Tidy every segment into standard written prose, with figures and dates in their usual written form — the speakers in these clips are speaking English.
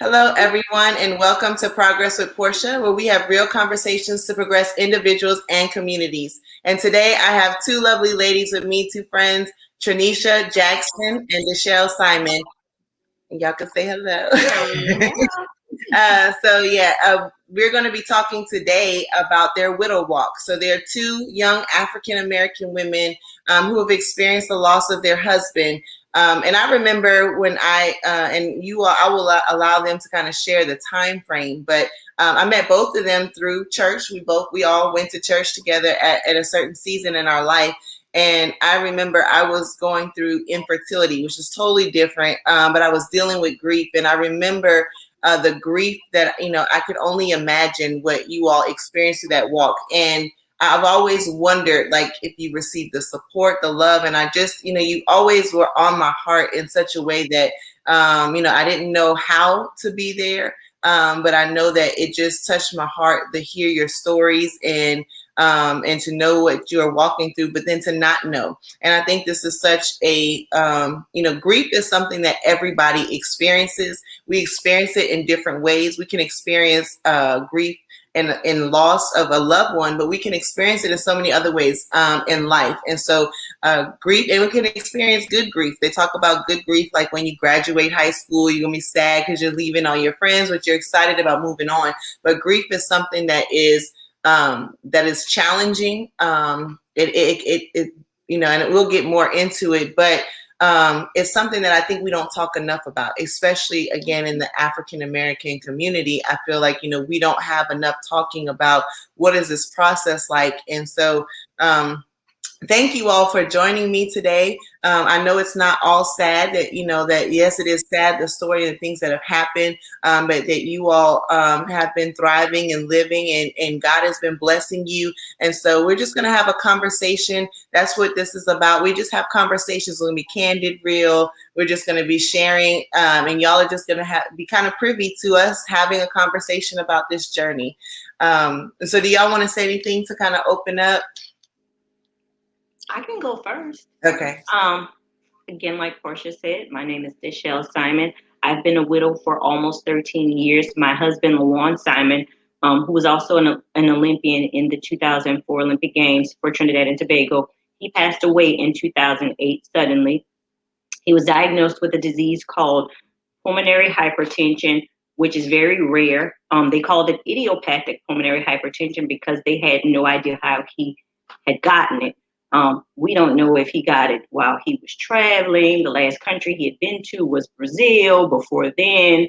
Hello, everyone, and welcome to Progress with Portia, where we have real conversations to progress individuals and communities. And today I have two lovely ladies with me, two friends, Trenisha Jackson and Dechelle Simon. And y'all can say hello. We're going to be talking today about their widow walk. So they're two young African American women who have experienced the loss of their husband. And I remember when I will allow them to kind of share the time frame, but I met both of them through church. We all went to church together at a certain season in our life. And I remember I was going through infertility, which is totally different, but I was dealing with grief. And I remember the grief that, I could only imagine what you all experienced through that walk. And I've always wondered, like, if you received the support, the love, and I just, you always were on my heart in such a way that, I didn't know how to be there. But I know that it just touched my heart to hear your stories and to know what you are walking through, but then to not know. And I think this is such a, grief is something that everybody experiences. We experience it in different ways. We can experience grief in loss of a loved one, but we can experience it in so many other ways in life. And so grief, and we can experience good grief. They talk about good grief, like when you graduate high school, you're gonna be sad because you're leaving all your friends, but you're excited about moving on. But grief is something that is challenging. And we'll get more into it, but it's something that I think we don't talk enough about, especially again in the African American community. I feel like, we don't have enough talking about what is this process like. And so, thank you all for joining me today. I know it's not all sad that yes, it is sad, the story and the things that have happened, but that you all have been thriving and living and God has been blessing you. And so we're just going to have a conversation. That's what this is about. We just have conversations. We're going to be candid, real. We're just going to be sharing, and y'all are just going to be kind of privy to us having a conversation about this journey. So do y'all want to say anything to kind of open up? I can go first. Okay. Again, like Portia said, my name is Dechelle Simon. I've been a widow for almost 13 years. My husband, Lawan Simon, who was also an Olympian in the 2004 Olympic Games for Trinidad and Tobago, he passed away in 2008 suddenly. He was diagnosed with a disease called pulmonary hypertension, which is very rare. They called it idiopathic pulmonary hypertension because they had no idea how he had gotten it. We don't know if he got it while he was traveling. The last country he had been to was Brazil. Before then,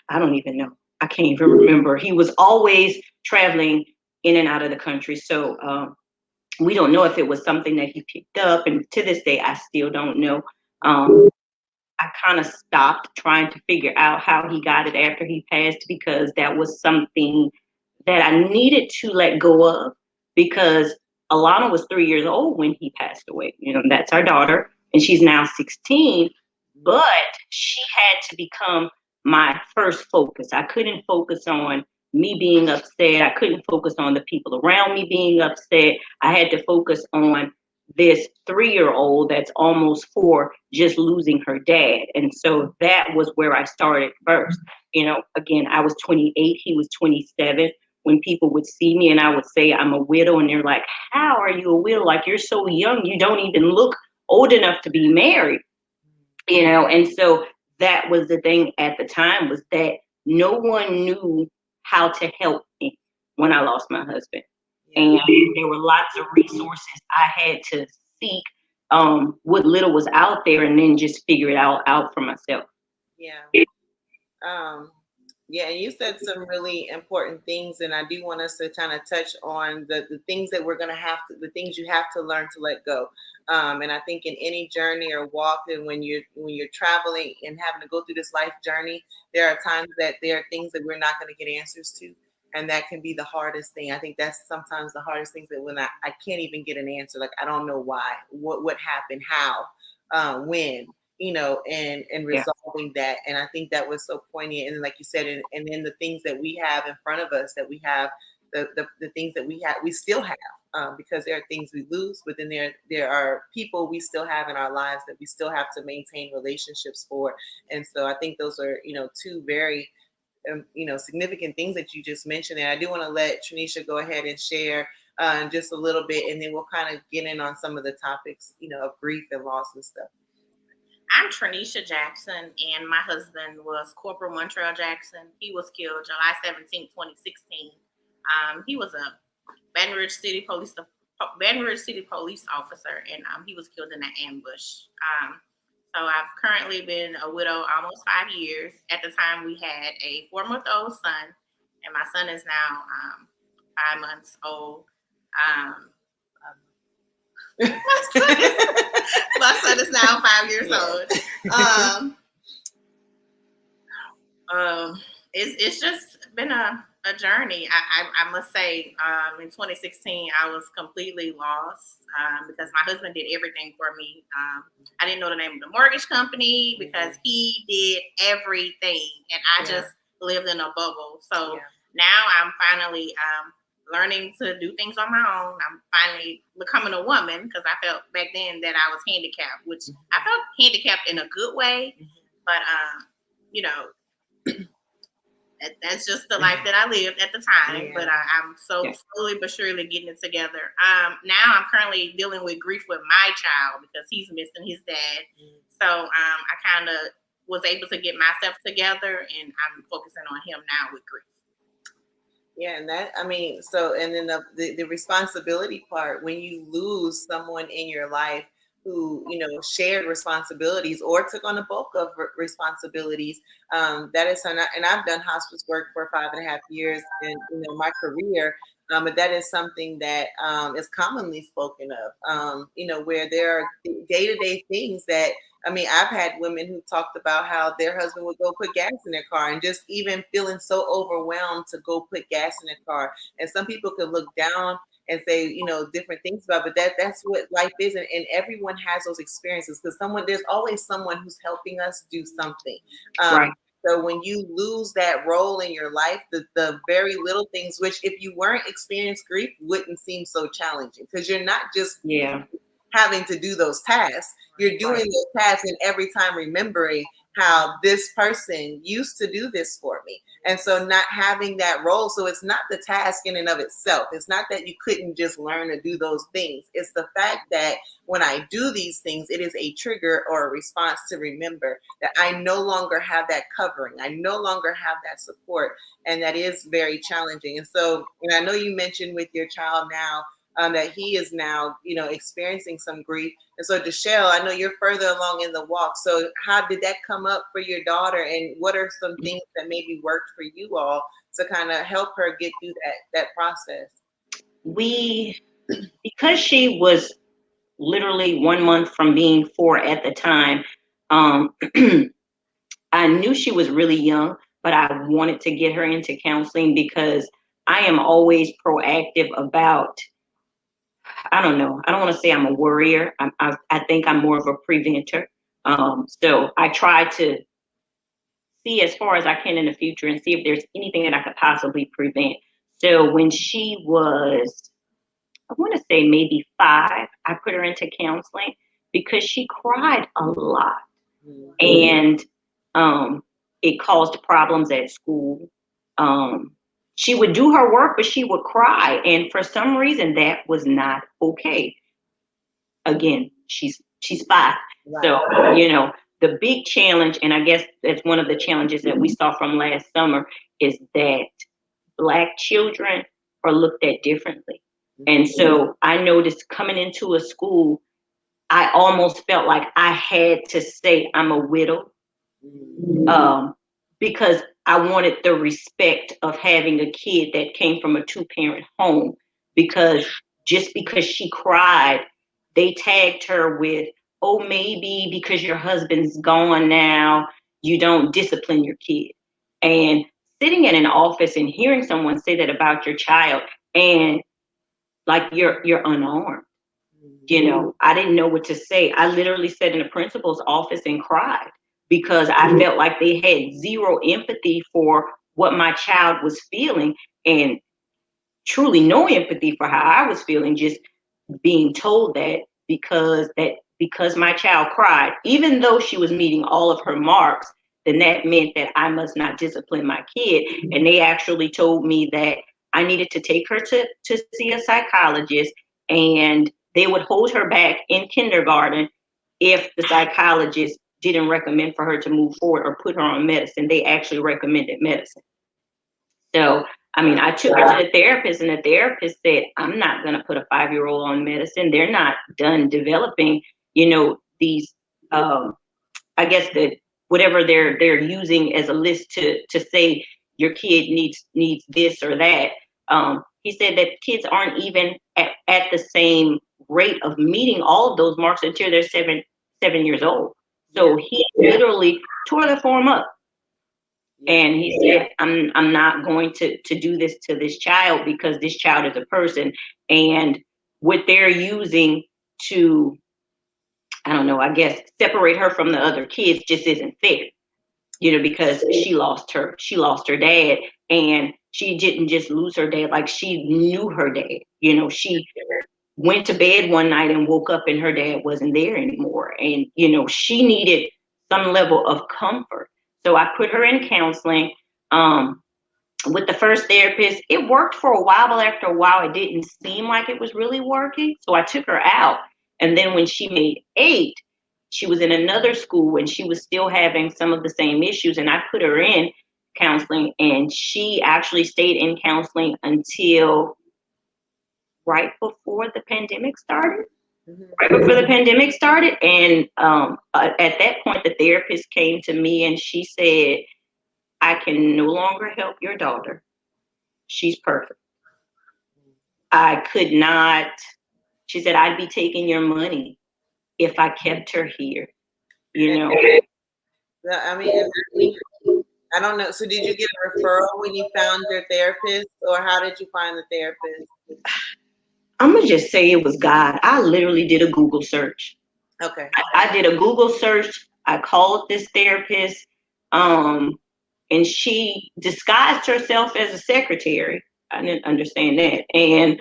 I don't even know. I can't even remember. He was always traveling in and out of the country. So we don't know if it was something that he picked up. And to this day, I still don't know. I kind of stopped trying to figure out how he got it after he passed because that was something that I needed to let go of because Alana was 3 years old when he passed away. That's our daughter, and she's now 16, but she had to become my first focus. I couldn't focus on me being upset. I couldn't focus on the people around me being upset. I had to focus on this 3 year old that's almost 4 just losing her dad. And so that was where I started first. Again, I was 28, he was 27. When people would see me and I would say I'm a widow, and they're like, how are you a widow? Like, you're so young, you don't even look old enough to be married. And so that was the thing at the time, was that no one knew how to help me when I lost my husband. And there were lots of resources I had to seek, what little was out there, and then just figure it out for myself. Yeah. And you said some really important things, and I do want us to kind of touch on the things that the things you have to learn to let go. And I think in any journey or walk, and when you're traveling and having to go through this life journey, there are times that there are things that we're not going to get answers to, and that can be the hardest thing. I think that's sometimes the hardest things, that when I can't even get an answer, like I don't know why, what happened, how, when. And resolving that. And I think that was so poignant. And like you said, and then the things that we have in front of us, that we have the things that we still have, because there are things we lose, but then there are people we still have in our lives that we still have to maintain relationships for. And so I think those are, two very significant things that you just mentioned. And I do want to let Trenisha go ahead and share just a little bit, and then we'll kind of get in on some of the topics, of grief and loss and stuff. I'm Trenisha Jackson, and my husband was Corporal Montrell Jackson. He was killed July 17, 2016. He was a Baton Rouge City Police officer, and he was killed in an ambush. So I've currently been a widow almost 5 years. At the time, we had a 4-month-old son, and my son is now 5 months old. My son is now 5 years old. It's just been a journey. I must say, in 2016, I was completely lost because my husband did everything for me. I didn't know the name of the mortgage company because he did everything, and I just lived in a bubble. So now I'm finally learning to do things on my own. I'm finally becoming a woman because I felt back then that I was handicapped, which I felt handicapped in a good way, but that's just the life that I lived at the time. But I'm slowly but surely getting it together. Now I'm currently dealing with grief with my child because he's missing his dad. So I kind of was able to get myself together, and I'm focusing on him now with grief. Yeah, and and then the responsibility part, when you lose someone in your life who, shared responsibilities or took on the bulk of responsibilities, that is, and I've done hospice work for 5.5 years in, my career, but that is something that is commonly spoken of, where there are day-to-day things that, I've had women who talked about how their husband would go put gas in their car and just even feeling so overwhelmed to go put gas in their car. And some people could look down and say, different things about it, but that's what life is. And everyone has those experiences because there's always someone who's helping us do something. Right. So when you lose that role in your life, the very little things, which if you weren't experiencing grief, wouldn't seem so challenging because you're not just having to do those tasks. You're doing those tasks and every time remembering how this person used to do this for me. And so not having that role. So it's not the task in and of itself. It's not that you couldn't just learn to do those things. It's the fact that when I do these things, it is a trigger or a response to remember that I no longer have that covering. I no longer have that support. And that is very challenging. And so, and I know you mentioned with your child now, that he is now, experiencing some grief. And so, Dechelle, I know you're further along in the walk. So how did that come up for your daughter? And what are some things that maybe worked for you all to kind of help her get through that process? Because she was literally 1 month from being 4 at the time, I knew she was really young, but I wanted to get her into counseling because I am always proactive about, I don't know. I don't want to say I'm a worrier. I think I'm more of a preventer. So I try to see as far as I can in the future and see if there's anything that I could possibly prevent. So when she was, I want to say maybe 5, I put her into counseling because she cried a lot. And it caused problems at school. She would do her work, but she would cry. And for some reason, that was not okay. Again, she's 5. Right. So, the big challenge, and I guess that's one of the challenges that we saw from last summer, is that Black children are looked at differently. And so I noticed coming into a school, I almost felt like I had to say I'm a widow, because I wanted the respect of having a kid that came from a 2-parent home, because just because she cried, they tagged her with, oh, maybe because your husband's gone now, you don't discipline your kid. And sitting in an office and hearing someone say that about your child, and like you're unarmed. I didn't know what to say. I literally sat in the principal's office and cried because I felt like they had zero empathy for what my child was feeling. And truly no empathy for how I was feeling, just being told that because my child cried, even though she was meeting all of her marks, then that meant that I must not discipline my kid. And they actually told me that I needed to take her to see a psychologist, and they would hold her back in kindergarten if the psychologist didn't recommend for her to move forward or put her on medicine. They actually recommended medicine. So, I mean, I took her to the therapist, and the therapist said, I'm not going to put a 5-year-old on medicine. They're not done developing, these, I guess that whatever they're using as a list to say your kid needs this or that. He said that kids aren't even at the same rate of meeting all of those marks until they're 7 years old. So he literally tore the form up. And he said, I'm not going to do this to this child, because this child is a person. And what they're using to, I don't know, I guess, separate her from the other kids just isn't fair, because she lost her dad, and she didn't just lose her dad, like, she knew her dad. She went to bed one night and woke up and her dad wasn't there anymore. And, she needed some level of comfort. So I put her in counseling. With the first therapist, it worked for a while, but after a while, it didn't seem like it was really working. So I took her out. And then when she made 8, she was in another school and she was still having some of the same issues. And I put her in counseling, and she actually stayed in counseling until right before the pandemic started. Right before the pandemic started. And at that point, the therapist came to me and she said, I can no longer help your daughter. She's perfect. I could not, she said, I'd be taking your money if I kept her here, I mean, I don't know. So did you get a referral when you found your therapist, or how did you find the therapist? I'm going to just say it was God. I literally did a Google search. Okay. I did a Google search. I called this therapist, and she disguised herself as a secretary. I didn't understand that. And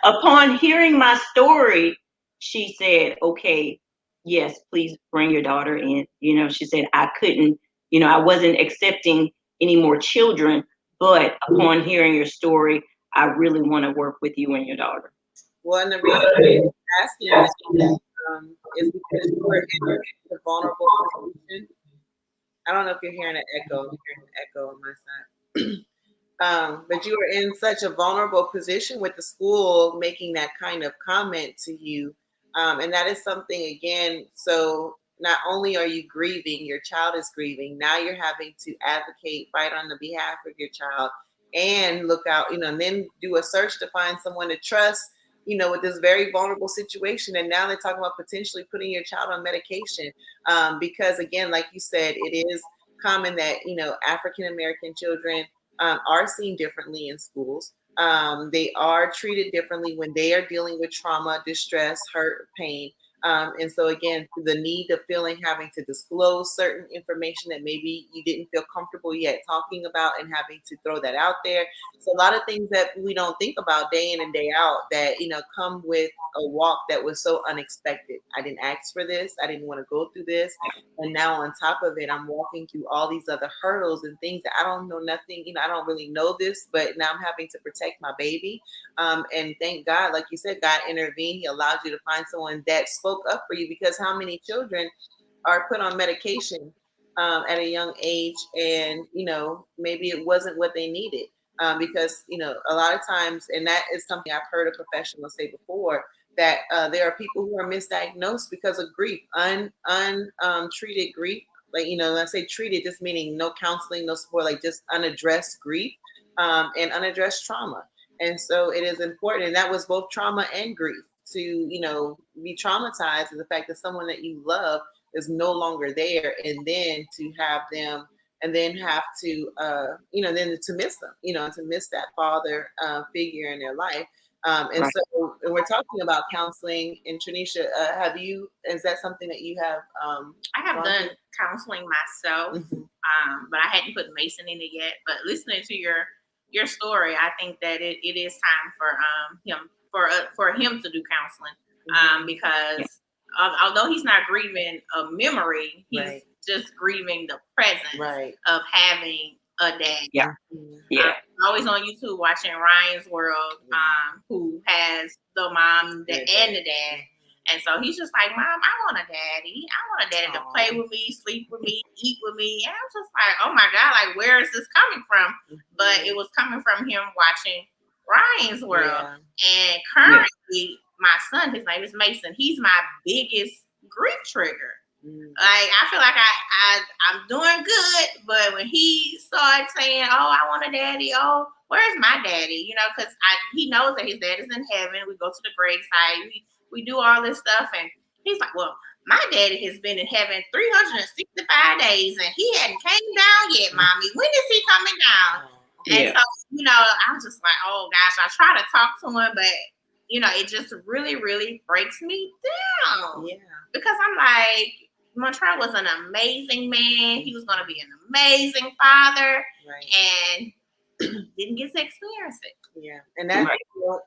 upon hearing my story, she said, okay, yes, please bring your daughter in. She said, I couldn't, I wasn't accepting any more children, but upon hearing your story, I really want to work with you and your daughter. Well, and the reason I'm asking you is because you were in a vulnerable position. I don't know if you're hearing an echo. I'm hearing an echo on my side. But you were in such a vulnerable position with the school making that kind of comment to you. And that is something, again, so not only are you grieving, your child is grieving, now you're having to advocate, fight on the behalf of your child, and look out, and then do a search to find someone to trust, with this very vulnerable situation. And now they're talking about potentially putting your child on medication. Because, again, like you said, it is common that, African American children are seen differently in schools. They are treated differently when they are dealing with trauma, distress, hurt, pain. And so, again, the need of feeling having to disclose certain information that maybe you didn't feel comfortable yet talking about, and having to throw that out there. So a lot of things that we don't think about day in and day out that, come with a walk that was so unexpected. I didn't ask for this. I didn't want to go through this. And now on top of it, I'm walking through all these other hurdles and things that I don't know nothing, I don't really know this, but now I'm having to protect my baby. And thank God, like you said, God intervened. He allowed you to find someone that spoke up for you, because how many children are put on medication at a young age, and, maybe it wasn't what they needed. Because, a lot of times, and that is something I've heard a professional say before, that there are people who are misdiagnosed because of grief, untreated grief. Like, when I say treated, just meaning no counseling, no support, like just unaddressed grief and unaddressed trauma. And so it is important. And that was both trauma and grief, to, be traumatized at the fact that someone that you love is no longer there. And then to have them, and then have to, then to miss them, to miss that father figure in their life. And Right. so, and we're talking about counseling. And Trenisha, is that something that you have? I have done counseling myself, Mm-hmm. but I hadn't put Mason in it yet. But listening to your your story, I think that it is time for him for him to do counseling, Yeah. because although he's not grieving a memory, he's Right. just grieving the presence Right. of having a dad. Yeah. Mhm. Yeah. I'm always on YouTube watching Ryan's World, who has the mom and the dad. And so he's just like, Mom, I want a daddy. I want a daddy to play with me, sleep with me, eat with me. And I was just like, oh my God, like, where is this coming from? But it was coming from him watching Ryan's World. Yeah. And currently, my son, his name is Mason, he's my biggest grief trigger. Like, I feel like I'm doing good, but when he started saying, "Oh, I want a daddy," oh, where's my daddy? You know, because he knows that his dad is in heaven. We go to the graveside, we do all this stuff, and he's like, "Well, my daddy has been in heaven 365 days, and he hadn't came down yet, Mommy. When is he coming down?" And so, I was just like, "Oh gosh," I try to talk to him, but it just really, really breaks me down. Yeah. Because I'm like, Montreal was an amazing man. He was going to be an amazing father, and didn't get to experience it. Yeah, and that's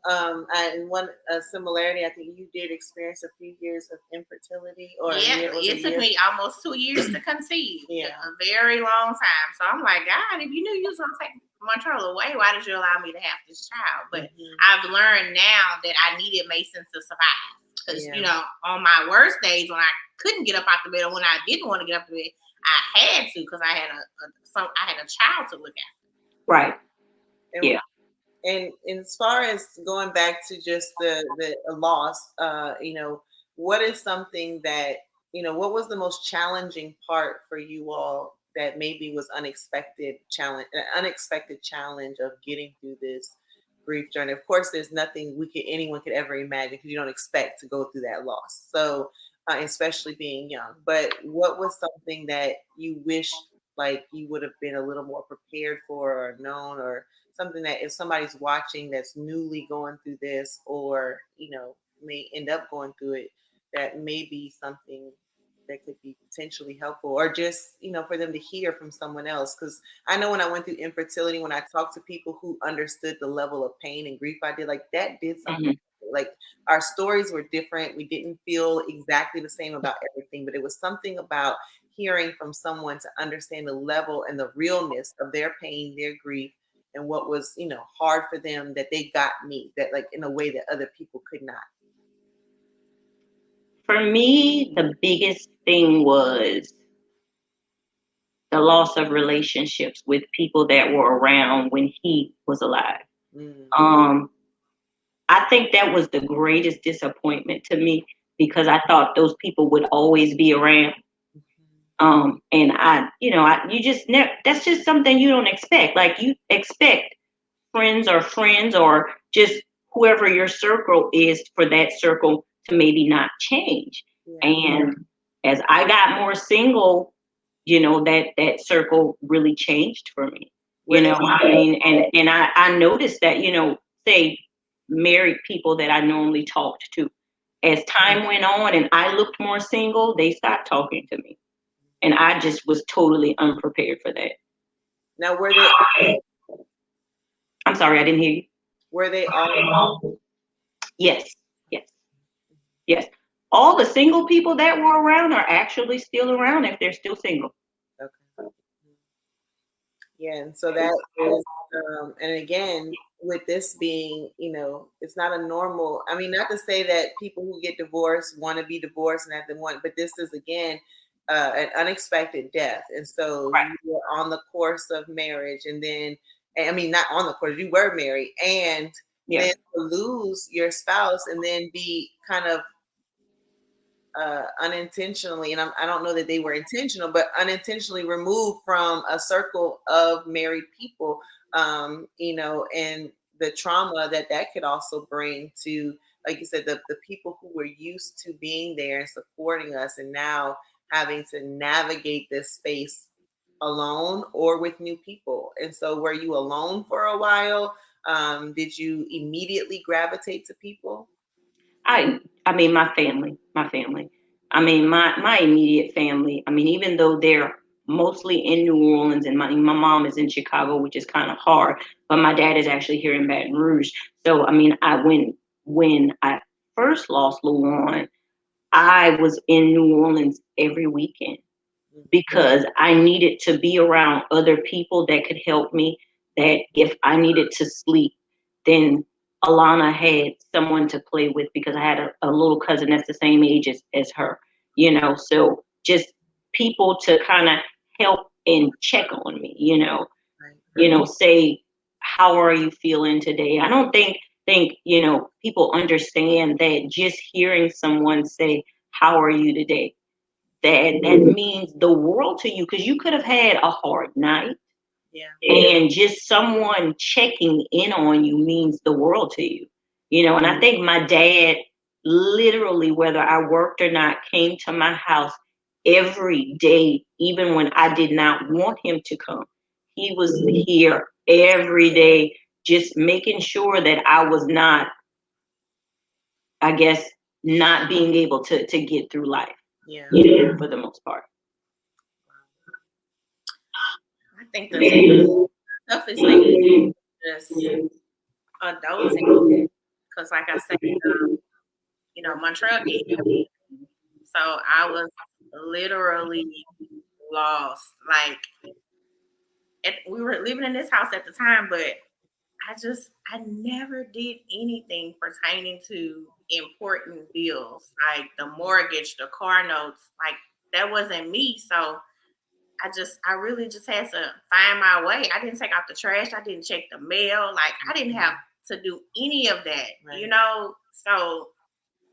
and one similarity. I think you did experience a few years of infertility, or it took me almost 2 years to conceive. Yeah, a very long time. So I'm like, God, if you knew you was going to take Montreal away, why did you allow me to have this child? But I've learned now that I needed Mason to survive. Because, on my worst days when I couldn't get up out the bed, or when I didn't want to get up the bed, I had to, because I had a child to look after. Right. And, and as far as going back to just the loss, what is something that, what was the most challenging part for you all that maybe was an unexpected challenge of getting through this grief journey? Of course, there's nothing anyone could ever imagine, because you don't expect to go through that loss. So, especially being young. But what was something that you wish like you would have been a little more prepared for, or known, or something that if somebody's watching that's newly going through this, or may end up going through it, that may be something that could be potentially helpful, or just for them to hear from someone else? Because I know when I went through infertility, when I talked to people who understood the level of pain and grief I did, like that did something. Like our stories were different. We didn't feel exactly the same about everything, but it was something about hearing from someone to understand the level and the realness of their pain, their grief, and what was hard for them, that they got me, that like in a way that other people could not. For me, the biggest thing was the loss of relationships with people that were around when he was alive. I think that was the greatest disappointment to me, because I thought those people would always be around. And you just never, that's just something you don't expect. Like, you expect friends, or just whoever your circle is, for that circle to maybe not change. And as I got more single, that circle really changed for me. I mean, and I noticed that, say married people that I normally talked to, as time went on and I looked more single, they stopped talking to me. And I just was totally unprepared for that. Now, were they? I'm sorry, I didn't hear you. Were they all? Yes, yes, yes. All the single people that were around are actually still around, if they're still single. Okay. Yeah, and so that is, and again, with this being, it's not a normal. I mean, not to say that people who get divorced want to be divorced and have them want, but this is again an unexpected death, and so you were on the course of marriage, and then, I mean, not on the course, you were married, and then to lose your spouse, and then be kind of unintentionally, and I don't know that they were intentional, but unintentionally removed from a circle of married people, and the trauma that could also bring to, like you said, the people who were used to being there and supporting us, and now having to navigate this space alone or with new people. And so, were you alone for a while? Did you immediately gravitate to people? I mean, my family. I mean, my immediate family. I mean, even though they're mostly in New Orleans, and my mom is in Chicago, which is kind of hard. But my dad is actually here in Baton Rouge. So I mean, when I first lost Luan, I was in New Orleans every weekend because I needed to be around other people that could help me. That if I needed to sleep, then Alana had someone to play with because I had a little cousin that's the same age as her, so just people to kind of help and check on me, say, how are you feeling today? I don't think people understand that just hearing someone say, how are you today? That means the world to you, because you could have had a hard night. Yeah. And just someone checking in on you means the world to you. And I think my dad literally, whether I worked or not, came to my house every day, even when I did not want him to come. He was here every day, just making sure that I was not, I guess, not being able to get through life. Yeah. For the most part. I think the toughest thing is just adulting, because like I said, Montreal did everything. So I was literally lost. Like, we were living in this house at the time, but I never did anything pertaining to important bills, like the mortgage, the car notes. Like, that wasn't me. So I really just had to find my way. I didn't take out the trash. I didn't check the mail. Like, I didn't have to do any of that, Right. So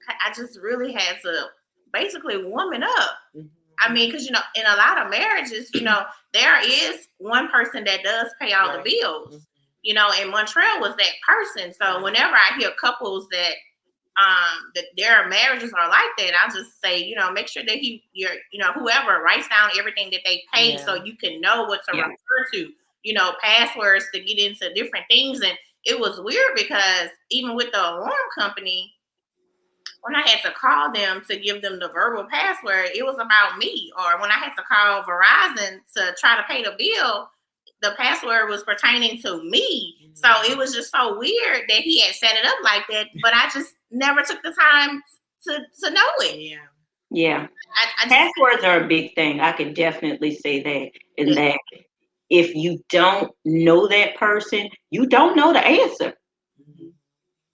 I just really had to basically woman up. Mm-hmm. I mean, because, in a lot of marriages, there is one person that does pay all the bills, and Montreal was that person. So whenever I hear couples that their marriages are like that, I just say, make sure that whoever writes down everything that they pay, so you can know what to refer to, passwords to get into different things. And it was weird because even with the alarm company, when I had to call them to give them the verbal password, it was about me. Or when I had to call Verizon to try to pay the bill, the password was pertaining to me. So it was just so weird that he had set it up like that, but I just never took the time to know it. Yeah. Yeah. Passwords are a big thing. I could definitely say that. And that if you don't know that person, you don't know the answer.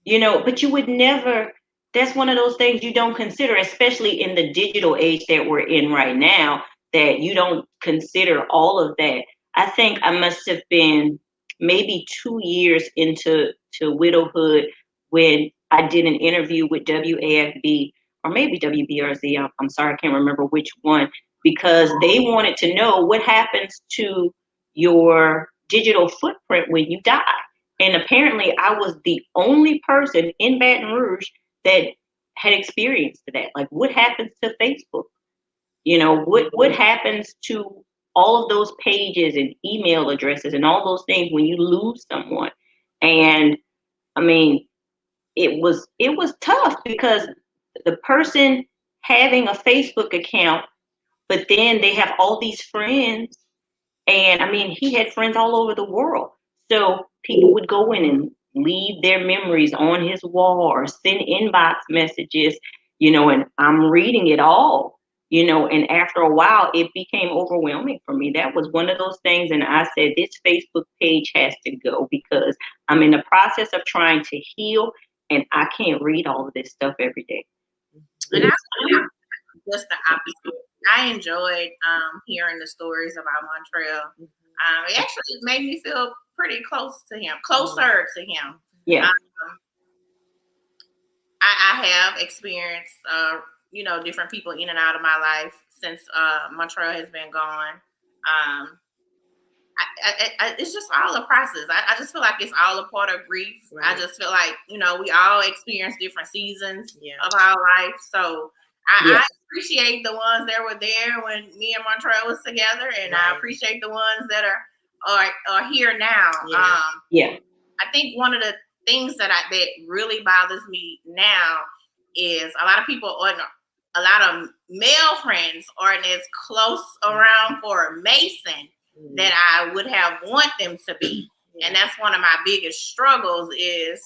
But you would never, that's one of those things you don't consider, especially in the digital age that we're in right now, that you don't consider all of that. I think I must have been maybe 2 years into widowhood when I did an interview with WAFB or maybe WBRZ. I'm sorry, I can't remember which one, because they wanted to know what happens to your digital footprint when you die. And apparently I was the only person in Baton Rouge that had experienced that. Like, what happens to Facebook? What happens to all of those pages and email addresses and all those things when you lose someone? And I mean, it was tough because the person having a Facebook account, but then they have all these friends, and I mean, he had friends all over the world. So people would go in and leave their memories on his wall or send inbox messages, and I'm reading it all, and after a while, it became overwhelming for me. That was one of those things. And I said, this Facebook page has to go because I'm in the process of trying to heal and I can't read all of this stuff every day. And I'm just the opposite. I enjoyed hearing the stories about Montreal. It actually made me feel pretty closer to him. Yeah. I have experienced, different people in and out of my life since Montreal has been gone. It's just all a process. I just feel like it's all a part of grief. Right. I just feel like, we all experience different seasons of our life. So I appreciate the ones that were there when me and Montreal was together, and I appreciate the ones that are here now. I think one of the things that really bothers me now is a lot of male friends aren't as close around for Mason that I would have want them to be. And that's one of my biggest struggles is,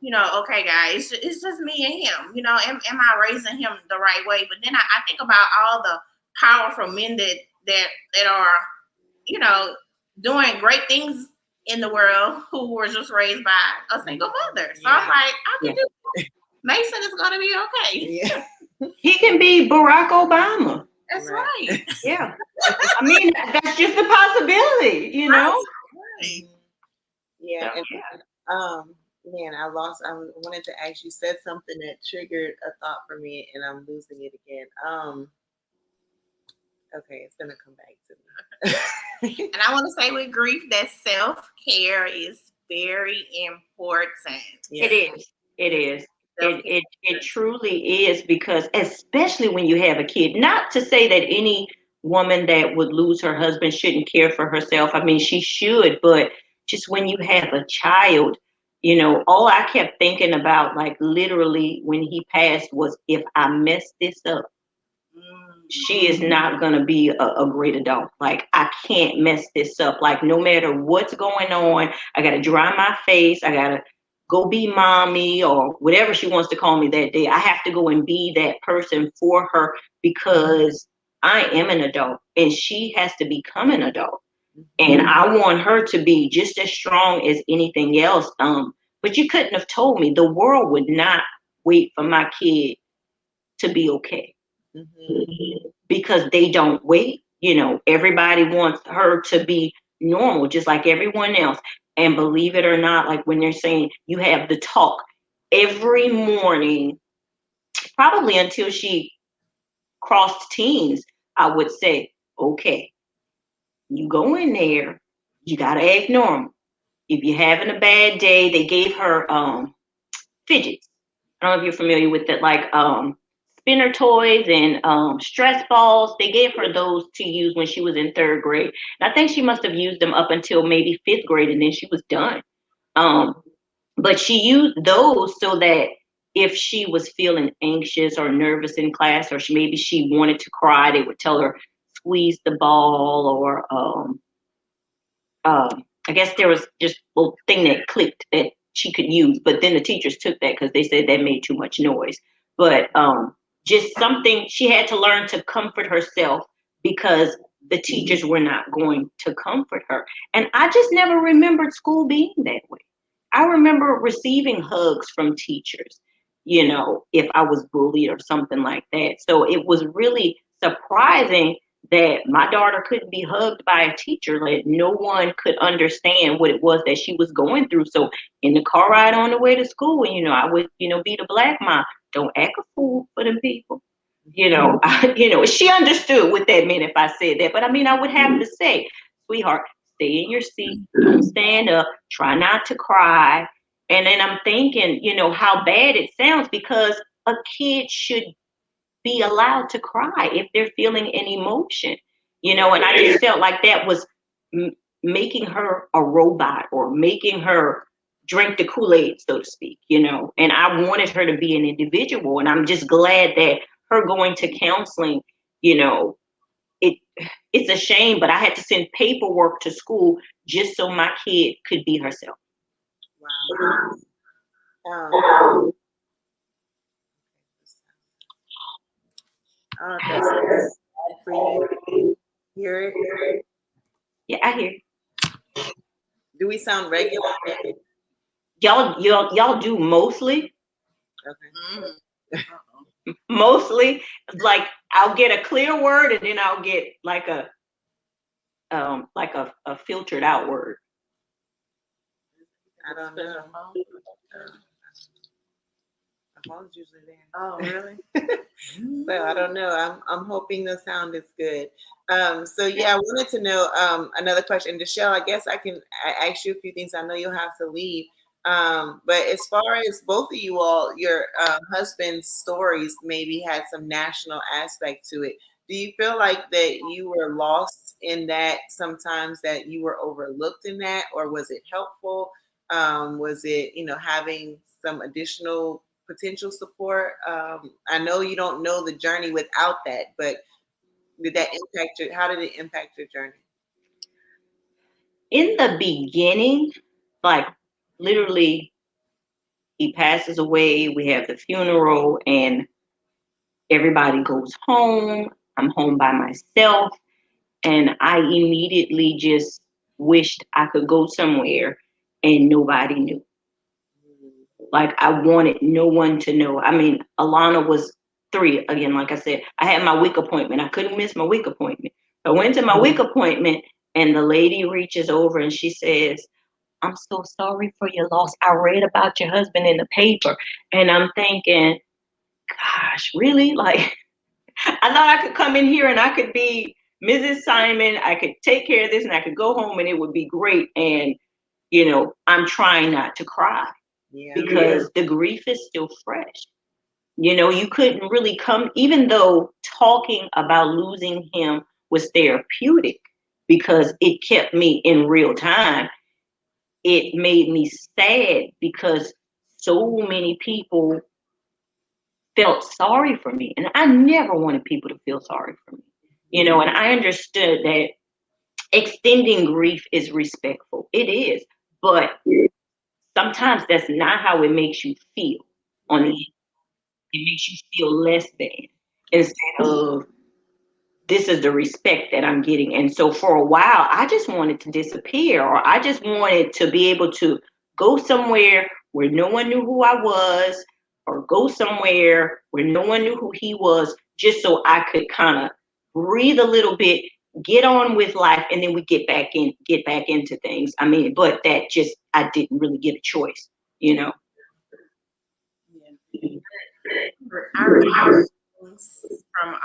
okay, guys, it's just me and him. Am I raising him the right way? But then I think about all the powerful men that are, doing great things in the world who were just raised by a single mother. So I'm like, I can do it. Mason is going to be okay. Yeah. He can be Barack Obama. That's right. Yeah. I mean, that's just a possibility, Right. Yeah. And, man, I wanted to ask you, said something that triggered a thought for me, and I'm losing it again. Okay, it's gonna come back to me. And I want to say with grief that self-care is very important. Yeah. It is. It truly is, because especially when you have a kid, not to say that any woman that would lose her husband shouldn't care for herself. I mean, she should, but just when you have a child, all I kept thinking about, like literally when he passed, was if I mess this up, she is not going to be a great adult. Like, I can't mess this up. Like, no matter what's going on, I got to dry my face. I got to go be mommy or whatever she wants to call me that day. I have to go and be that person for her, because I am an adult and she has to become an adult. And I want her to be just as strong as anything else. But you couldn't have told me the world would not wait for my kid to be okay. Because they don't wait. Everybody wants her to be normal, just like everyone else. And believe it or not, like when they're saying you have the talk every morning, probably until she crossed teens, I would say, okay, you go in there, you got to act normal. If you're having a bad day, they gave her fidgets. I don't know if you're familiar with it, like spinner toys and stress balls. They gave her those to use when she was in third grade. And I think she must have used them up until maybe fifth grade, and then she was done. But she used those so that if she was feeling anxious or nervous in class, or maybe she wanted to cry, they would tell her, squeeze the ball, or I guess there was just a little thing that clicked that she could use, but then the teachers took that because they said that made too much noise. But just something she had to learn to comfort herself, because the teachers were not going to comfort her. And I just never remembered school being that way. I remember receiving hugs from teachers, if I was bullied or something like that. So it was really surprising that my daughter couldn't be hugged by a teacher. Like, no one could understand what it was that she was going through. So in the car ride on the way to school, I would, be the black mom. Don't act a fool for them people. She understood what that meant if I said that. But I mean, I would have to say, sweetheart, stay in your seat, don't stand up, try not to cry. And then I'm thinking, how bad it sounds, because a kid should be allowed to cry if they're feeling an emotion, and I just felt like that was making her a robot, or making her drink the Kool-Aid, so to speak, and I wanted her to be an individual. And I'm just glad that her going to counseling, it it's a shame, but I had to send paperwork to school just so my kid could be herself. Wow. That's sad for you. Hear it? Yeah, I hear. Do we sound regular? Y'all do mostly. Okay. Mostly, like I'll get a clear word, and then I'll get like a filtered out word. I don't know. My phone's usually there. Oh, really? So I don't know. I'm hoping the sound is good. So yeah, I wanted to know another question. Dechelle, I guess I ask you a few things. I know you'll have to leave. But as far as both of you all, your husband's stories maybe had some national aspect to it. Do you feel like that you were lost in that sometimes, that you were overlooked in that, or was it helpful? Was it, having some additional potential support? I know you don't know the journey without that, but did that impact how did it impact your journey? In the beginning, like literally, he passes away. We have the funeral, and everybody goes home. I'm home by myself, and I immediately just wished I could go somewhere and nobody knew. Like, I wanted no one to know. I mean, Alana was 3. Again, like I said, I had my week appointment. I couldn't miss my week appointment. I went to my week appointment, and the lady reaches over and she says, "I'm so sorry for your loss. I read about your husband in the paper." And I'm thinking, gosh, really? Like, I thought I could come in here and I could be Mrs. Simon. I could take care of this and I could go home and it would be great. And, I'm trying not to cry because the grief is still fresh. You couldn't really come, even though talking about losing him was therapeutic because it kept me in real time. It made me sad because so many people felt sorry for me. And I never wanted people to feel sorry for me. And I understood that extending grief is respectful. It is. But sometimes that's not how it makes you feel on the end. It makes you feel less than instead of this is the respect that I'm getting. And so for a while, I just wanted to disappear, or I just wanted to be able to go somewhere where no one knew who I was, or go somewhere where no one knew who he was, just so I could kind of breathe a little bit, get on with life, and then we get back into things. I mean, but that just, I didn't really get a choice, Yeah. I remember from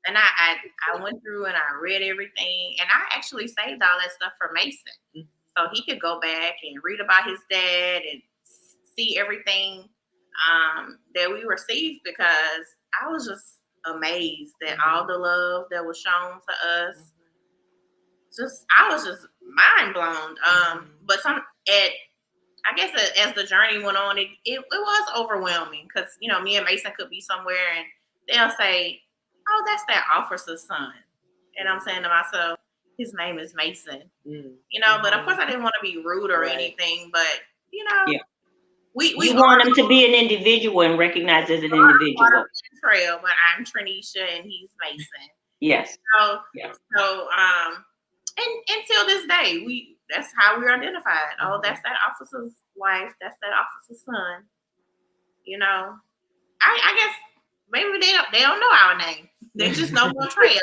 and I went through and I read everything, and I actually saved all that stuff for Mason, so he could go back and read about his dad and see everything that we received, because I was just amazed at all the love that was shown to us. I was just mind blown. But I guess as the journey went on, it was overwhelming, because me and Mason could be somewhere and they'll say, "Oh, that's that officer's son," and I'm saying to myself, "His name is Mason." But of course I didn't want to be rude or anything, but Yeah. we You want him to be an individual and recognized as an individual. Trail, but I'm Trenisha and he's Mason. Yes. So and until this day, that's how we're identified. Oh, that's that officer's wife. That's that officer's son. I guess maybe they don't know our name. They just know Montreal.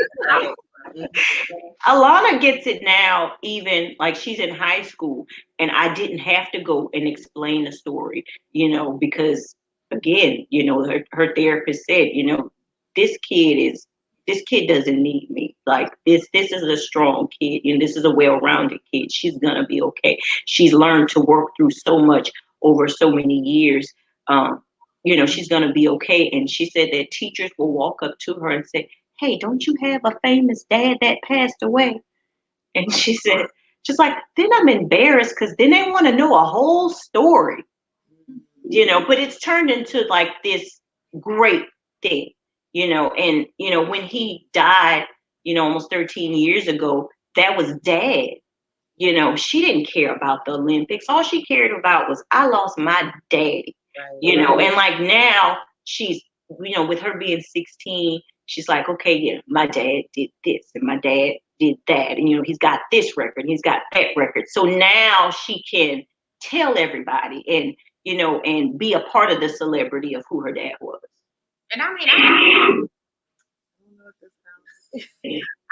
Alana gets it now, even like she's in high school, and I didn't have to go and explain the story, because again, her therapist said, this kid doesn't need me. Like this is a strong kid, and this is a well-rounded kid. She's gonna be okay. She's learned to work through so much over so many years. She's gonna be okay. And she said that teachers will walk up to her and say, "Hey, don't you have a famous dad that passed away?" And she said, just like, then I'm embarrassed because then they want to know a whole story, but it's turned into like this great thing, and, when he died, almost 13 years ago, that was dad. She didn't care about the Olympics. All she cared about was, I lost my daddy, and like now she's, with her being 16, she's like, okay, yeah, my dad did this and my dad did that. And, he's got this record and he's got that record. So now she can tell everybody and, and be a part of the celebrity of who her dad was. And I mean,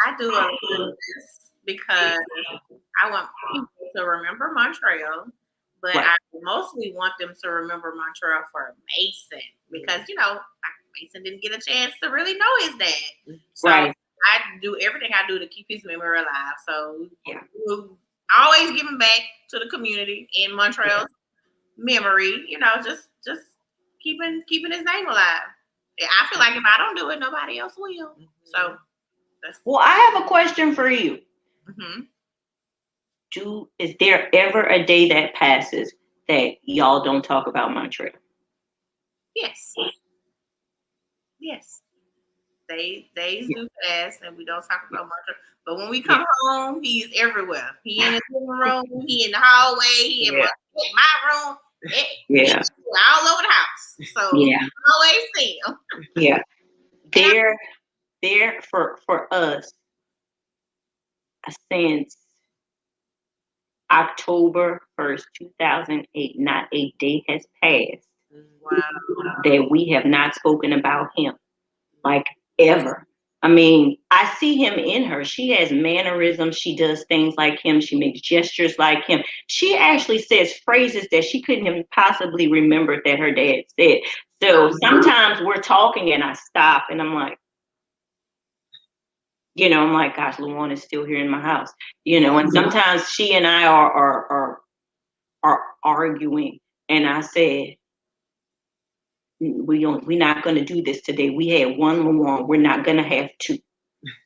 I do a this because I want people to remember Montreal, but I mostly want them to remember Montreal for Mason, because Mason didn't get a chance to really know his dad. So I do everything I do to keep his memory alive. So we'll always giving back to the community in Montreal's memory. Just keeping his name alive. I feel like if I don't do it, nobody else will. So. Well, I have a question for you. Mm-hmm. Is there ever a day that passes that y'all don't talk about Montreal? Yes. Yes. Days do pass and we don't talk about Montreal. But when we come home, he's everywhere. He in his living room, he in the hallway, he in my room. He's all over the house. So I always see him. Yeah. They're for us since October 1st, 2008, not a day has passed that we have not spoken about him, like ever. I mean, I see him in her. She has mannerisms. She does things like him. She makes gestures like him. She actually says phrases that she couldn't even possibly remember that her dad said. So sometimes we're talking and I stop and I'm like, I'm like, gosh, Luan is still here in my house, and sometimes she and I are arguing and I said, we're not going to do this today. We had one Luan. We're not going to have two.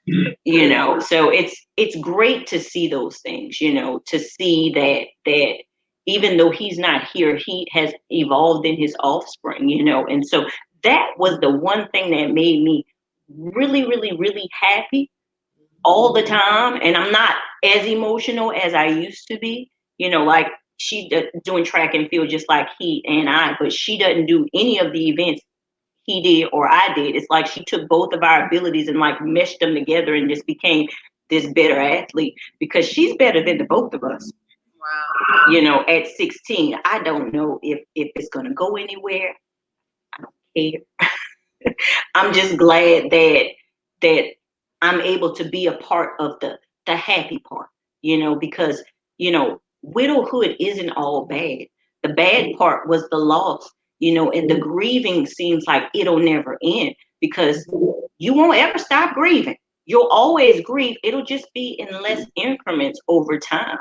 So it's great to see those things, to see that even though he's not here, he has evolved in his offspring, and so that was the one thing that made me really, really, really happy all the time. And I'm not as emotional as I used to be, like she doing track and field just like he and I, but she doesn't do any of the events he did or I did. It's like she took both of our abilities and like meshed them together and just became this better athlete because she's better than the both of us. Wow. At 16, I don't know if it's going to go anywhere. I don't care. I'm just glad that I'm able to be a part of the happy part, because, widowhood isn't all bad. The bad part was the loss, and the grieving seems like it'll never end because you won't ever stop grieving. You'll always grieve. It'll just be in less increments over time.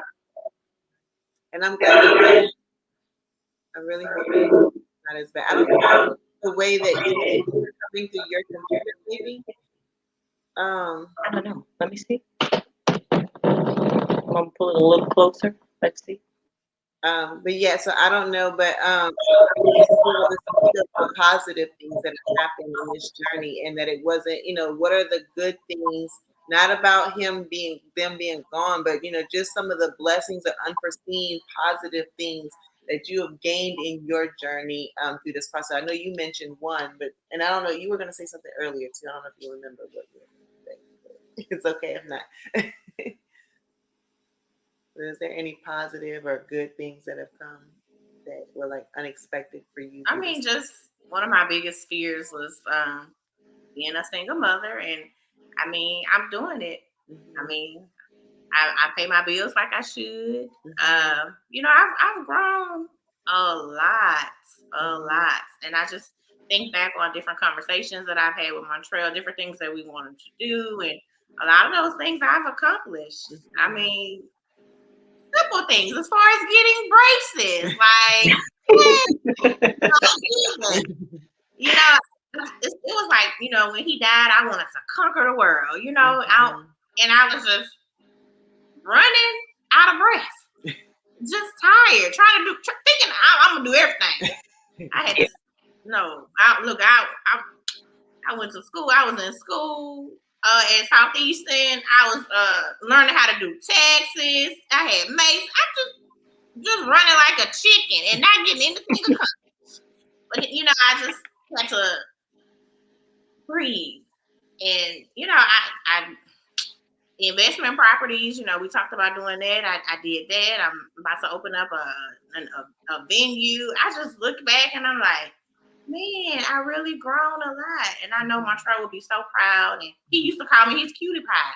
And I'm glad that I really hope it's not as bad. I don't know the way that you're coming through your computer, maybe. I don't know. Let me see. I'm gonna pull it a little closer. Let's see. But yeah, so I don't know, but the positive things that have happened in this journey, and that it wasn't, what are the good things? Not about them being gone, but just some of the blessings or unforeseen positive things that you have gained in your journey through this process. I know you mentioned one, and I don't know, you were going to say something earlier too. I don't know if you remember what you were saying. It's okay if not. Is there any positive or good things that have come that were like unexpected for you? I mean, just one of my biggest fears was being a single mother, and I mean, I'm doing it. I mean, I pay my bills like I should. I've grown a lot, and I just think back on different conversations that I've had with Montreal, different things that we wanted to do, and a lot of those things I've accomplished. I mean, simple things as far as getting braces, like it was like, when he died, I wanted to conquer the world, and I was just running out of breath, just tired, thinking I'm gonna do everything. I had to, I went to school. I was in school at Southeastern. I was learning how to do taxes. I had mace. I just running like a chicken and not getting anything accomplished. But I just had to breathe. And I investment properties. We talked about doing that. I did that. I'm about to open up a venue. I just look back and I'm like, man, I really grown a lot. And I know Montreal will be so proud. And he used to call me his cutie pie.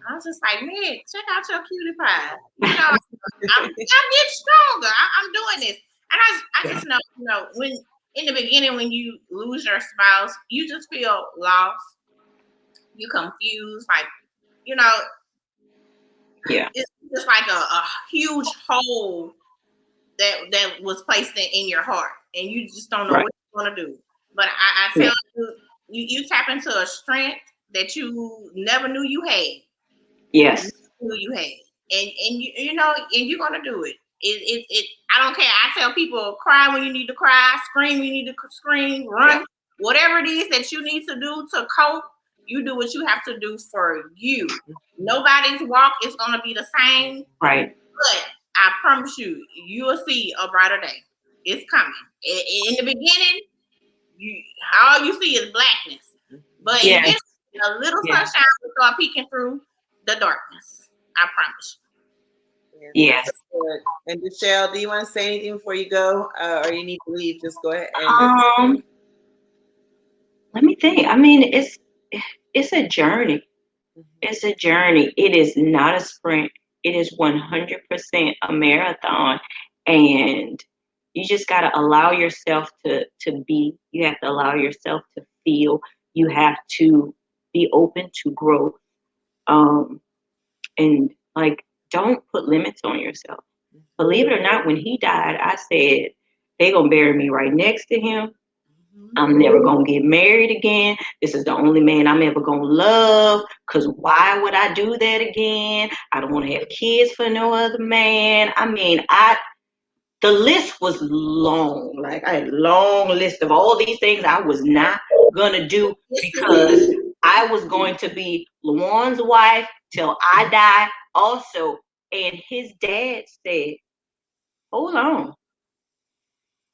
I was just like, man, check out your cutie pie. I'm getting stronger. I'm doing this. And I just know, when in the beginning, when you lose your spouse, you just feel lost. You confused, like, it's just like a huge hole that was placed in your heart, and you just don't know what you want to do. But I tell you tap into a strength that you never knew you had. Yes. You knew you had, and you're gonna do it. I don't care. I tell people, cry when you need to cry, scream when you need to scream, run, whatever it is that you need to do to cope. You do what you have to do for you. Nobody's walk is gonna be the same, Right. but I promise you, you will see a brighter day. It's coming. In the beginning, all you see is blackness, but eventually a little sunshine will start peeking through the darkness. I promise Yeah, Yes. that's so good. And Dechelle, do you want to say anything before you go, or you need to leave? Just go ahead and Let me think. I mean, it's a journey. It's a journey. It is not a sprint. It is 100% a marathon, and you just got to allow yourself to be. You have to allow yourself to feel. You have to be open to growth. And like, don't put limits on yourself. Believe it or not, when he died, I said they gonna bury me right next to him. I'm never gonna get married again. This is the only man I'm ever gonna love. Cause why would I do that again? I don't want to have kids for no other man. I mean, the list was long. Like I had a long list of all these things I was not gonna do because I was going to be Lawan's wife till I die. Also, and his dad said, "Hold on,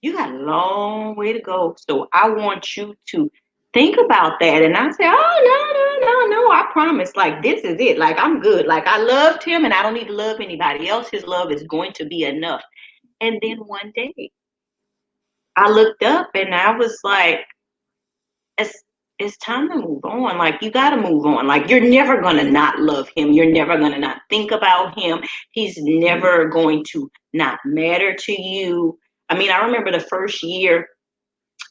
you got a long way to go. So I want you to think about that." And I said, "Oh, no. I promise. Like, this is it. Like, I'm good. Like, I loved him and I don't need to love anybody else. His love is going to be enough." And then one day I looked up and I was like, it's, it's time to move on. Like, you got to move on. Like, you're never going to not love him. You're never going to not think about him. He's never going to not matter to you. I mean, I remember the first year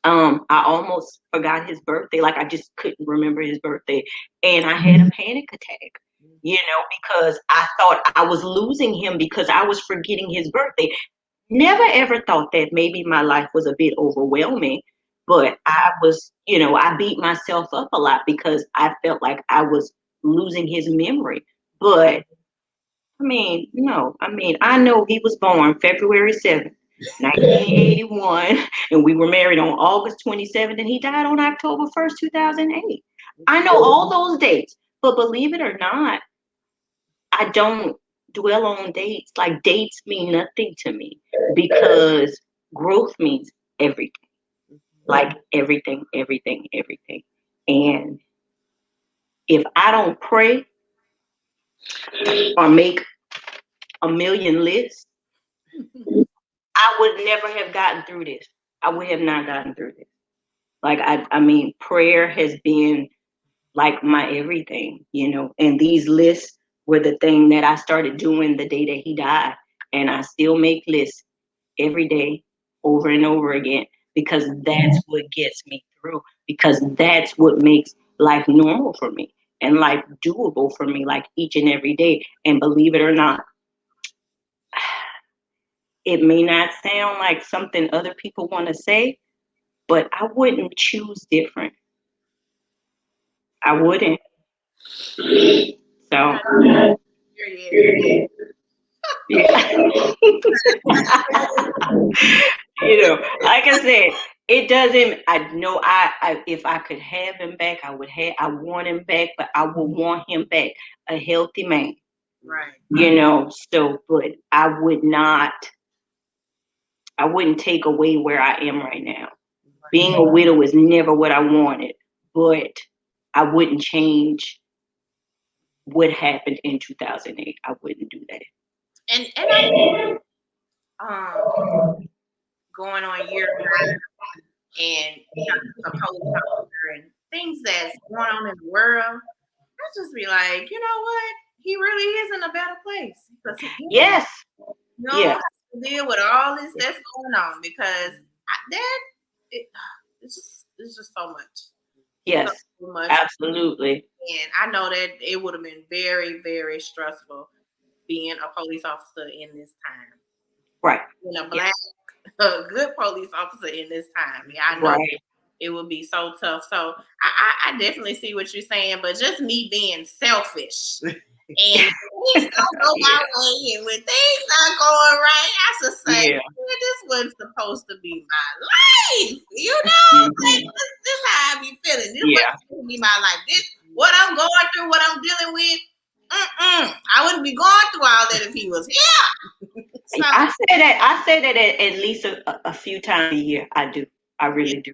I almost forgot his birthday. Like I just couldn't remember his birthday. And I had a panic attack, because I thought I was losing him because I was forgetting his birthday. Never ever thought that maybe my life was a bit overwhelming, but I was, I beat myself up a lot because I felt like I was losing his memory. But I mean, no. I mean, I know he was born February 7th, 1981, and we were married on August 27th, and he died on October 1st, 2008. I know all those dates, but believe it or not, I don't dwell on dates. Like, dates mean nothing to me because growth means everything. Like, everything, everything, everything. And if I don't pray or make a million lists, I would never have gotten through this. I would have not gotten through this. Like I mean, prayer has been like my everything, and these lists were the thing that I started doing the day that he died. And I still make lists every day over and over again because that's what gets me through, because that's what makes life normal for me and life doable for me, like each and every day. And believe it or not, it may not sound like something other people want to say, but I wouldn't choose different. I wouldn't. So, yeah. Like I said, it doesn't. I know. If I could have him back, I would have. I want him back, but I would want him back a healthy man. right. So, but I would not. I wouldn't take away where I am right now. Being a widow is never what I wanted, but I wouldn't change what happened in 2008. I wouldn't do that. And I going on year 5 and a police officer and things that's going on in the world, I just be like, you know what? He really is in a better place because Yes. have to deal with all this that's going on because it's just so much. Yes. So much. Absolutely. And I know that it would have been very, very stressful being a police officer in this time. Right. A black, a good police officer in this time. Yeah, I know. Right. it would be so tough. So I definitely see what you're saying, but just me being selfish. And things don't go my way, and when things not going right, I should say, this wasn't supposed to be my life. This is how I be feeling. This wasn't supposed to be my life. This what I'm going through, what I'm dealing with. I wouldn't be going through all that if he was here. So, I say that at least a few times a year. I do. I really do.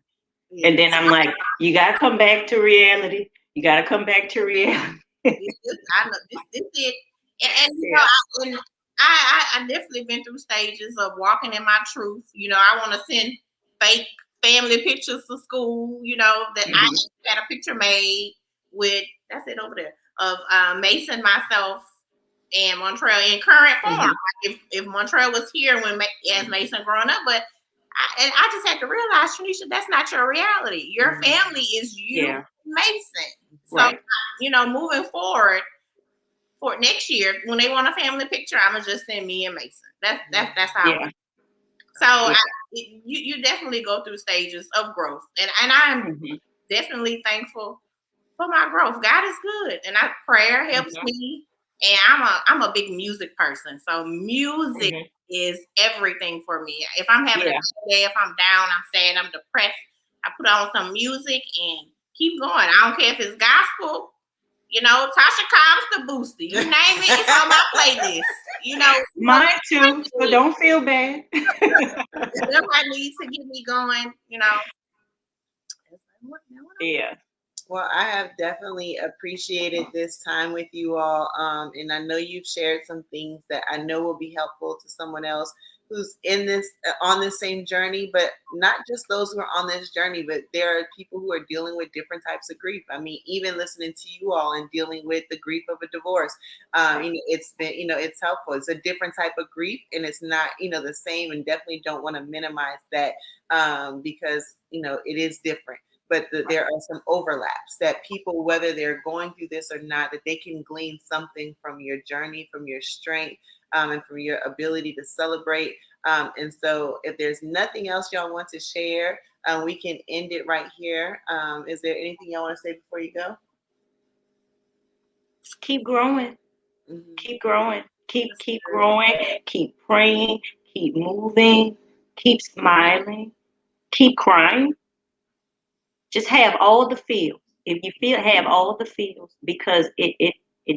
Yeah. And then I'm like, you gotta come back to reality. You gotta come back to reality. I know this it. And you know, I definitely been through stages of walking in my truth. You know, I want to send fake family pictures to school. You know that I had a picture made with that's it over there of Mason, myself, and Montreal in current form. Like if Montreal was here when as Mason growing up, but I just had to realize, Trenisha, that's not your reality. Your family is you, Mason. So you know, moving forward. For next year, when they want a family picture, I'm gonna just send me and Mason. That's how. So you definitely go through stages of growth, and I'm definitely thankful for my growth. God is good, and prayer helps me. And I'm a big music person, so music is everything for me. If I'm having a bad day, if I'm down, I'm sad, I'm depressed, I put on some music and keep going. I don't care if it's gospel. You know, Tasha Cobb's the booster. You name it, it's on my playlist. You know, mine too. So don't feel bad. Somebody needs to get me going. You know. Yeah. Well, I have definitely appreciated this time with you all, and I know you've shared some things that I know will be helpful to someone else who's in this on this same journey, but not just those who are on this journey, but there are people who are dealing with different types of grief. I mean, even listening to you all and dealing with the grief of a divorce, it's been, it's helpful. It's a different type of grief, and it's not, the same. And definitely don't want to minimize that because it is different. But there are some overlaps that people, whether they're going through this or not, that they can glean something from your journey, from your strength, and from your ability to celebrate. And so if there's nothing else y'all want to share, we can end it right here. Is there anything y'all want to say before you go? Keep growing. Keep growing. Keep growing. Keep praying. Keep moving. Keep smiling. Keep crying. Just have all the feels. If you have all the feels, because it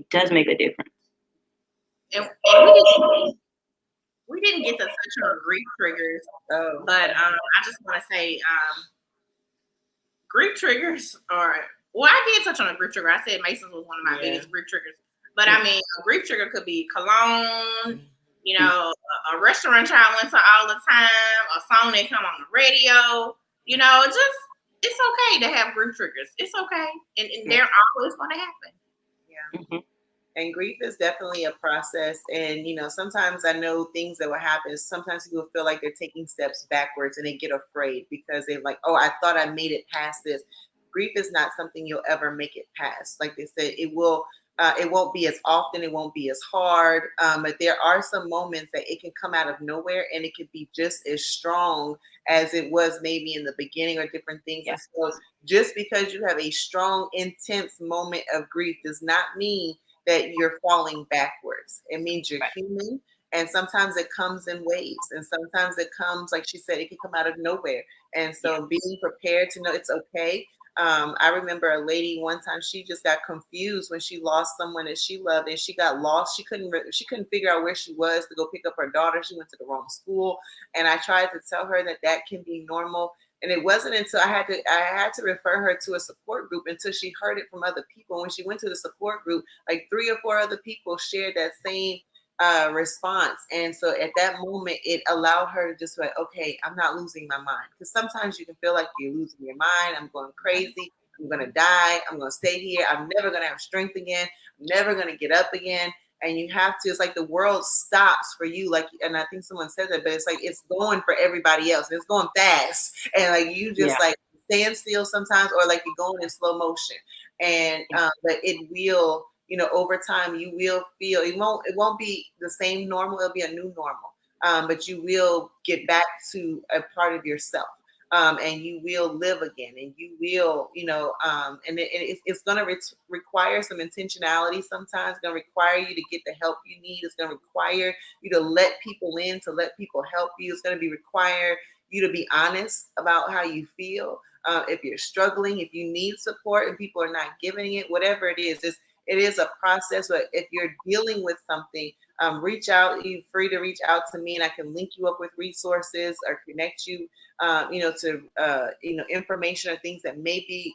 does make a difference. And we didn't get to touch on grief triggers, but I just want to say grief triggers are. Well, I did touch on a grief trigger. I said Mason's was one of my biggest grief triggers. But I mean, a grief trigger could be cologne, a restaurant y'all went to all the time, a song that come on the radio. It's okay to have grief triggers. It's okay, and they're always going to happen. Yeah. And grief is definitely a process. And, sometimes I know things that will happen. Sometimes people feel like they're taking steps backwards and they get afraid because they're like, oh, I thought I made it past this. Grief is not something you'll ever make it past. Like they said, it won't be as often, it won't be as hard. But there are some moments that it can come out of nowhere and it could be just as strong as it was maybe in the beginning or different things. Yeah. And so just because you have a strong, intense moment of grief does not mean that you're falling backwards. It means you're human. And sometimes it comes in waves. And sometimes it comes, like she said, it can come out of nowhere. And so being prepared to know it's okay. I remember a lady one time, she just got confused when she lost someone that she loved and she got lost. She couldn't figure out where she was to go pick up her daughter. She went to the wrong school. And I tried to tell her that can be normal. And it wasn't until I had to refer her to a support group until she heard it from other people. When she went to the support group, like 3 or 4 other people shared that same response. And so at that moment, it allowed her to just like, okay, I'm not losing my mind. Because sometimes you can feel like you're losing your mind. I'm going crazy. I'm going to die. I'm going to stay here. I'm never going to have strength again. I'm never going to get up again. And you have to, it's like the world stops for you. Like, and I think someone said that, but it's like, it's going for everybody else. It's going fast. And like, you just like stand still sometimes, or like you're going in slow motion. And, but it will, over time you will feel, it won't be the same normal. It'll be a new normal. But you will get back to a part of yourself. and you will live again, and you will, it's going to require some intentionality sometimes. It's going to require you to get the help you need. It's going to require you to let people in, to let people help you. It's going to be require you to be honest about how you feel. If you're struggling, if you need support and people are not giving it, whatever it is a process. But if you're dealing with something, reach out. You're free to reach out to me, and I can link you up with resources or connect you, to information or things that may be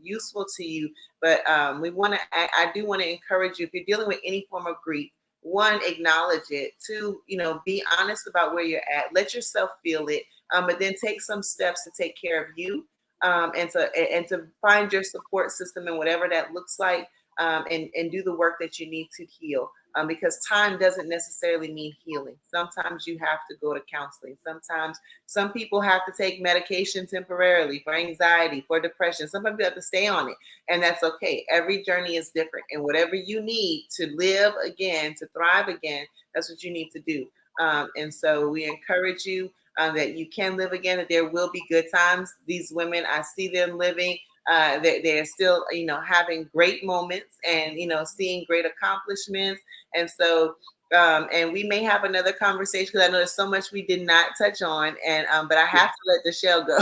useful to you. But I do want to encourage you, if you're dealing with any form of grief, one, acknowledge it. Two, be honest about where you're at. Let yourself feel it, but then take some steps to take care of you, and to find your support system and whatever that looks like, and do the work that you need to heal. Because time doesn't necessarily mean healing. Sometimes you have to go to counseling. Sometimes some people have to take medication temporarily for anxiety, for depression. Some people have to stay on it, and that's okay. Every journey is different, and whatever you need to live again, to thrive again, that's what you need to do. And so we encourage you, that you can live again, that there will be good times. These women, I see them living. They're still, having great moments, and, seeing great accomplishments. And so, and we may have another conversation, because I know there's so much we did not touch on, and but I have to let Dechelle go.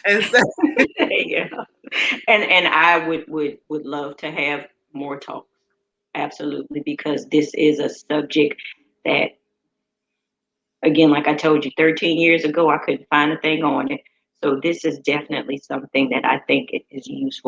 And so, Yeah. And I would love to have more talks. Absolutely, because this is a subject that, again, like I told you, 13 years ago, I couldn't find a thing on it. So this is definitely something that I think is useful